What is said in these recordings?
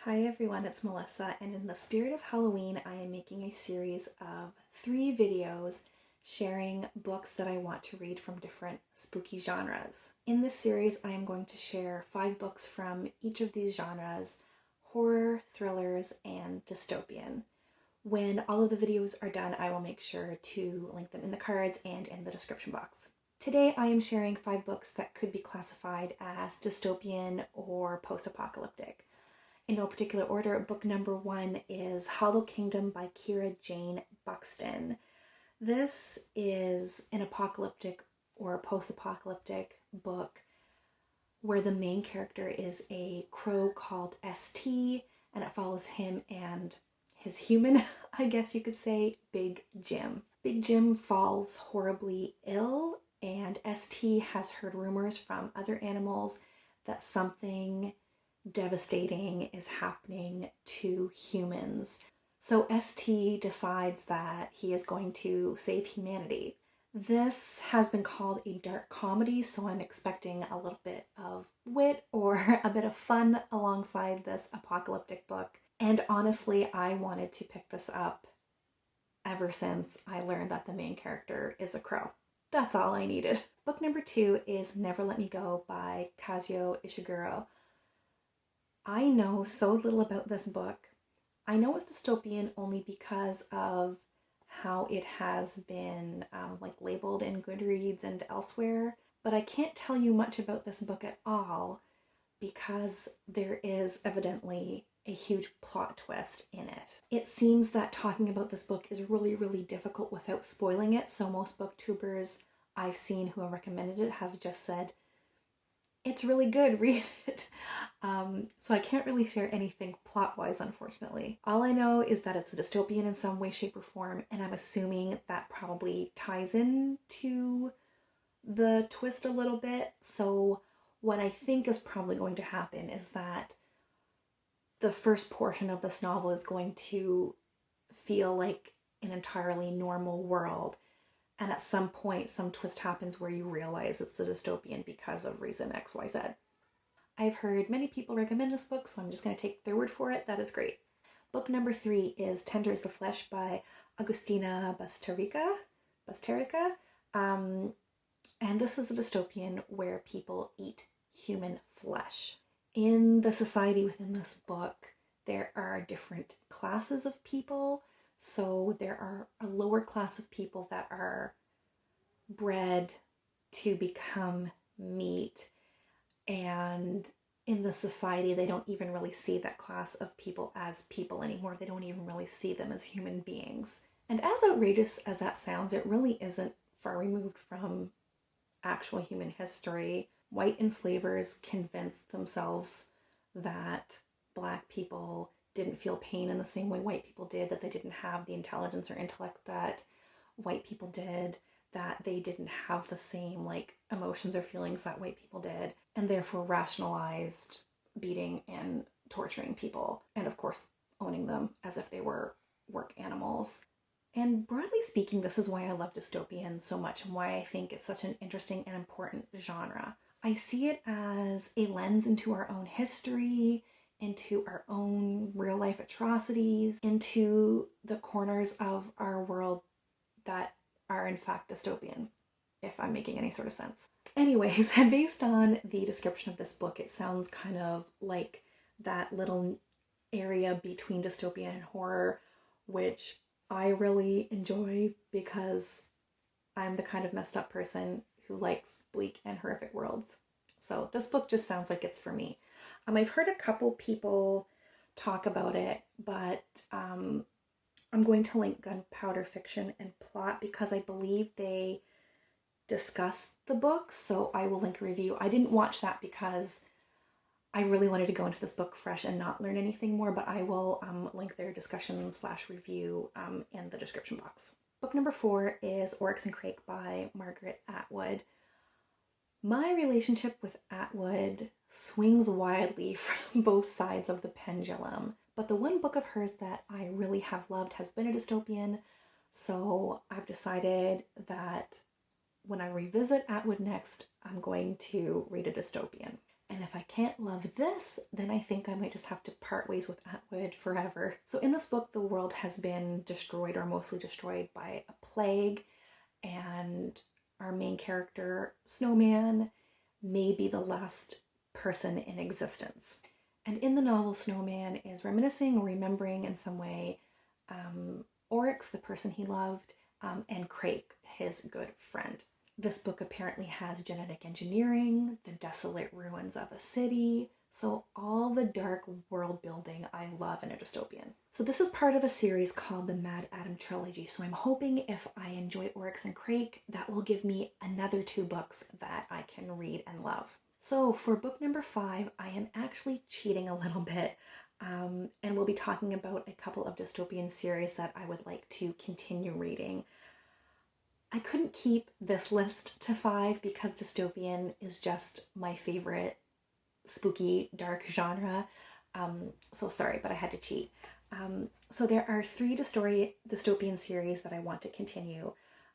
Hi everyone, it's Melissa, and in the spirit of Halloween, I am making a series of 3 videos sharing books that I want to read from different spooky genres. In this series, I am going to share 5 books from each of these genres: horror, thrillers, and dystopian. When all of the videos are done, I will make sure to link them in the cards and in the description box. Today, I am sharing 5 books that could be classified as dystopian or post-apocalyptic. In no particular order, book number 1 is Hollow Kingdom by Jeanne Buxton. This is an apocalyptic or post-apocalyptic book where the main character is a crow called ST, and it follows him and his human, I guess you could say, Big Jim. Big Jim falls horribly ill, and ST has heard rumors from other animals that something devastating is happening to humans. So ST decides that he is going to save humanity. This has been called a dark comedy, so I'm expecting a little bit of wit or a bit of fun alongside this apocalyptic book. And honestly, I wanted to pick this up ever since I learned that the main character is a crow. That's all I needed. Book number 2 is Never Let Me Go by Kazuo Ishiguro. I know so little about this book. I know it's dystopian only because of how it has been labeled in Goodreads and elsewhere, but I can't tell you much about this book at all because there is evidently a huge plot twist in it. It seems that talking about this book is really difficult without spoiling it, so most booktubers I've seen who have recommended it have just said, it's really good, read it. So I can't really share anything plot-wise, unfortunately. All I know is that it's a dystopian in some way, shape, or form, and I'm assuming that probably ties into the twist a little bit. So what I think is probably going to happen is that the first portion of this novel is going to feel like an entirely normal world, and at some point, some twist happens where you realize it's a dystopian because of reason XYZ. I've heard many people recommend this book, so I'm just going to take their word for it. That is great. Book number 3 is Tender is the Flesh by Agustina Bazterrica. And this is a dystopian where people eat human flesh. In the society within this book, there are different classes of people. So there are a lower class of people that are bred to become meat, and in the society they don't even really see that class of people as people anymore. They don't even really see them as human beings. And as outrageous as that sounds, it really isn't far removed from actual human history. White enslavers convinced themselves that Black people didn't feel pain in the same way white people did, that they didn't have the intelligence or intellect that white people did, that they didn't have the same emotions or feelings that white people did, and therefore rationalized beating and torturing people, and of course owning them as if they were work animals. And broadly speaking, this is why I love dystopian so much and why I think it's such an interesting and important genre. I see it as a lens into our own history, into our own real life atrocities, into the corners of our world that are in fact dystopian, if I'm making any sort of sense. Anyways, based on the description of this book, it sounds kind of like that little area between dystopian and horror, which I really enjoy because I'm the kind of messed up person who likes bleak and horrific worlds. So this book just sounds like it's for me. I've heard a couple people talk about it, but I'm going to link Gunpowder Fiction and Plot because I believe they discuss the book, so I will link a review. I didn't watch that because I really wanted to go into this book fresh and not learn anything more, but I will link their discussion/review in the description box. Book number 4 is Oryx and Crake by Margaret Atwood. My relationship with Atwood swings wildly from both sides of the pendulum, but the one book of hers that I really have loved has been a dystopian, so I've decided that when I revisit Atwood next, I'm going to read a dystopian. And if I can't love this, then I think I might just have to part ways with Atwood forever. So in this book, the world has been destroyed, or mostly destroyed, by a plague, and our main character, Snowman, may be the last person in existence. And in the novel, Snowman is reminiscing or remembering in some way Oryx, the person he loved, and Crake, his good friend. This book apparently has genetic engineering, the desolate ruins of a city, so all the dark world building I love in a dystopian. So this is part of a series called the Mad Adam Trilogy, so I'm hoping if I enjoy Oryx and Crake, that will give me another 2 books that I can read and love. So for book number 5, I am actually cheating a little bit, and we'll be talking about a couple of dystopian series that I would like to continue reading. I couldn't keep this list to 5 because dystopian is just my favorite spooky, dark genre. So sorry, but I had to cheat. So there are 3 dystopian series that I want to continue.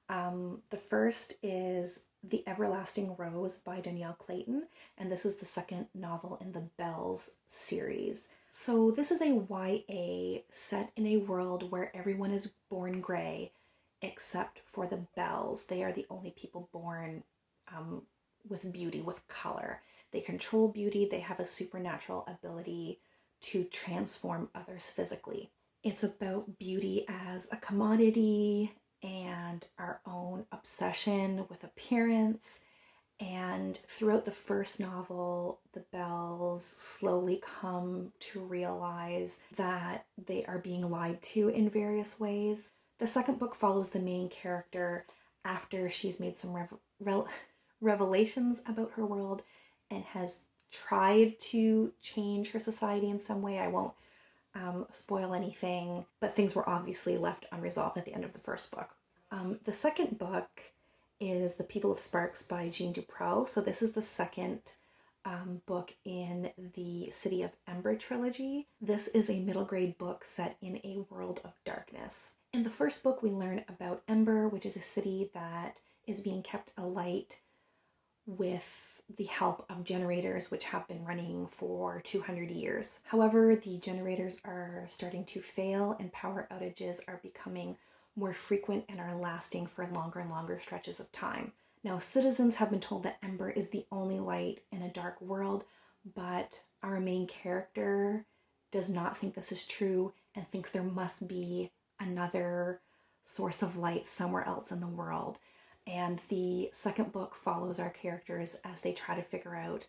The first is The Everlasting Rose by Dhonielle Clayton, and this is the second novel in the Bells series. So this is a YA set in a world where everyone is born gray, except for the Bells. They are the only people born with beauty, with color. They control beauty. They have a supernatural ability to transform others physically. It's about beauty as a commodity and our own obsession with appearance. And throughout the first novel, the Bells slowly come to realize that they are being lied to in various ways. The second book follows the main character after she's made some revelations about her world and has tried to change her society in some way. I won't spoil anything, but things were obviously left unresolved at the end of the first book. The second book is The People of Sparks by Jeanne DuPrau. So this is the second book in the City of Ember trilogy. This is a middle grade book set in a world of darkness. In the first book, we learn about Ember, which is a city that is being kept alight with the help of generators, which have been running for 200 years. However, the generators are starting to fail and power outages are becoming more frequent and are lasting for longer and longer stretches of time. Now, citizens have been told that Ember is the only light in a dark world, but our main character does not think this is true and thinks there must be another source of light somewhere else in the world. And the second book follows our characters as they try to figure out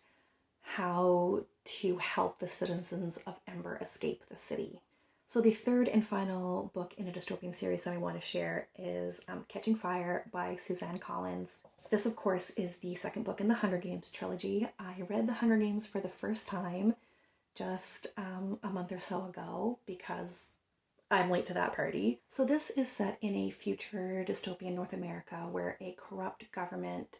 how to help the citizens of Ember escape the city. So the third and final book in a dystopian series that I want to share is Catching Fire by Suzanne Collins. This, of course, is the second book in the Hunger Games trilogy. I read the Hunger Games for the first time just a month or so ago because I'm late to that party. So this is set in a future dystopian North America where a corrupt government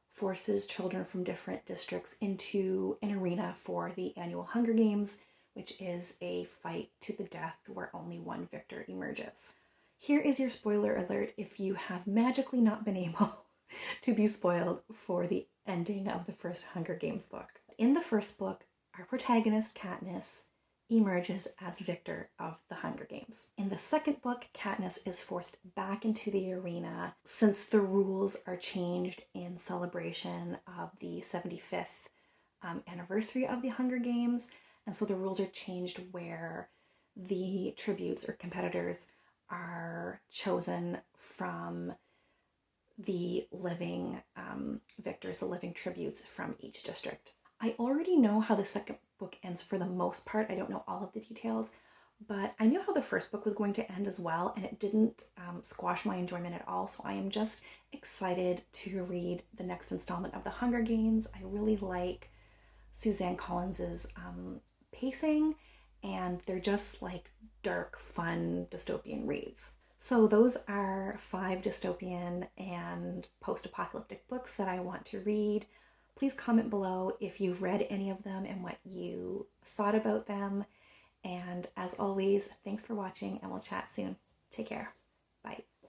forces children from different districts into an arena for the annual Hunger Games, which is a fight to the death where only one victor emerges. Here is your spoiler alert if you have magically not been able to be spoiled for the ending of the first Hunger Games book. In the first book, our protagonist, Katniss, emerges as victor of the Hunger Games. In the second book, Katniss is forced back into the arena since the rules are changed in celebration of the 75th anniversary of the Hunger Games. And so the rules are changed where the tributes or competitors are chosen from the living victors, the living tributes from each district. I already know how the second book ends for the most part. I don't know all of the details, but I knew how the first book was going to end as well, and it didn't squash my enjoyment at all. So I am just excited to read the next installment of The Hunger Games. I really like Suzanne Collins's pacing, and they're just like dark, fun dystopian reads. So those are 5 dystopian and post-apocalyptic books that I want to read. Please comment below if you've read any of them and what you thought about them. And as always, thanks for watching and we'll chat soon. Take care. Bye.